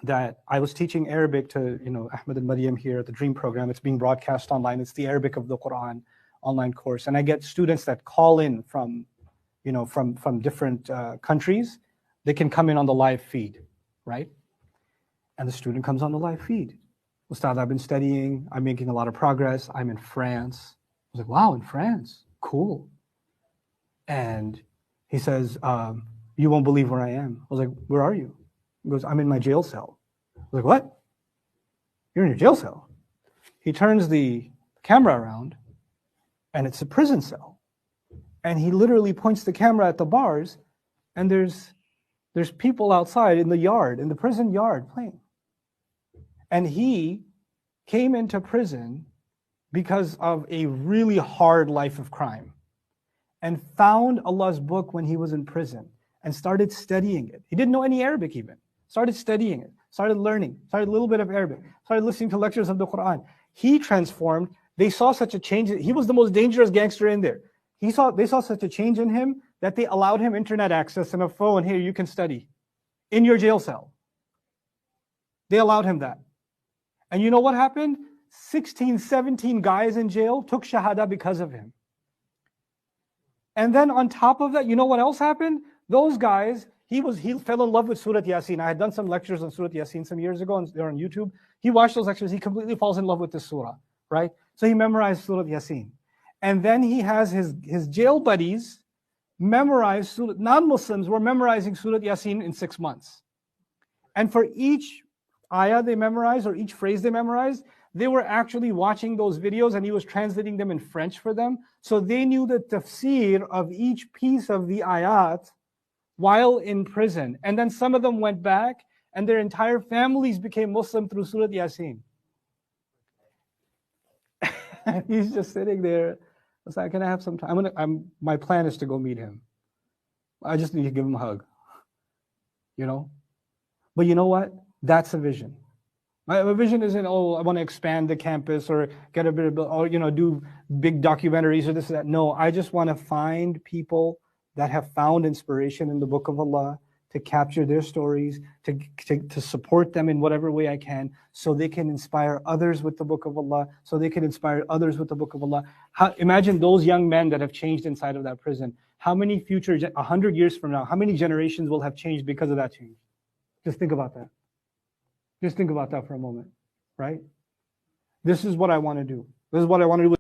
that I was teaching Arabic to, Ahmed and Maryam here at the Dream program. It's being broadcast online. It's the Arabic of the Quran online course. And I get students that call in from different countries. They can come in on the live feed, right? And the student comes on the live feed. Ustad, I've been studying. I'm making a lot of progress. I'm in France. I was like, wow, in France, cool. And he says, you won't believe where I am. I was like, where are you? He goes, I'm in my jail cell. I was like, what? You're in your jail cell? He turns the camera around, and it's a prison cell. And he literally points the camera at the bars, and there's people outside in the yard, in the prison yard, playing. And he came into prison because of a really hard life of crime, and found Allah's book when he was in prison, and started studying it. He didn't know any Arabic even. Started studying it, started learning, started a little bit of Arabic, started listening to lectures of the Quran. He transformed. They saw such a change. He was the most dangerous gangster in there. They saw such a change in him that they allowed him internet access and a phone. Here, you can study in your jail cell. They allowed him that. And you know what happened? 16, 17 guys in jail took Shahada because of him. And then on top of that, you know what else happened? Those guys, he fell in love with Surah Yasin. I had done some lectures on Surah Yasin some years ago, and they're on YouTube. He watched those lectures. He completely falls in love with this surah, right? So he memorized Surah Yasin. And then he has his jail buddies memorize Surah. Non-Muslims were memorizing Surah Yasin in 6 months. And for each ayah they memorized, or each phrase they memorized, they were actually watching those videos, and he was translating them in French for them. So they knew the tafsir of each piece of the ayat while in prison. And then some of them went back, and their entire families became Muslim through Surah Yasin. He's just sitting there. I was like, can I have some time? My plan is to go meet him. I just need to give him a hug. But you know what? That's a vision. My vision isn't, oh, I want to expand the campus or get a bit of, or do big documentaries or this or that. No, I just want to find people that have found inspiration in the Book of Allah, to capture their stories, to support them in whatever way I can, so they can inspire others with the Book of Allah, so they can inspire others with the Book of Allah. Imagine those young men that have changed inside of that prison. How many 100 years from now, how many generations will have changed because of that change? Just think about that. Just think about that for a moment, right? This is what I want to do. This is what I want to do.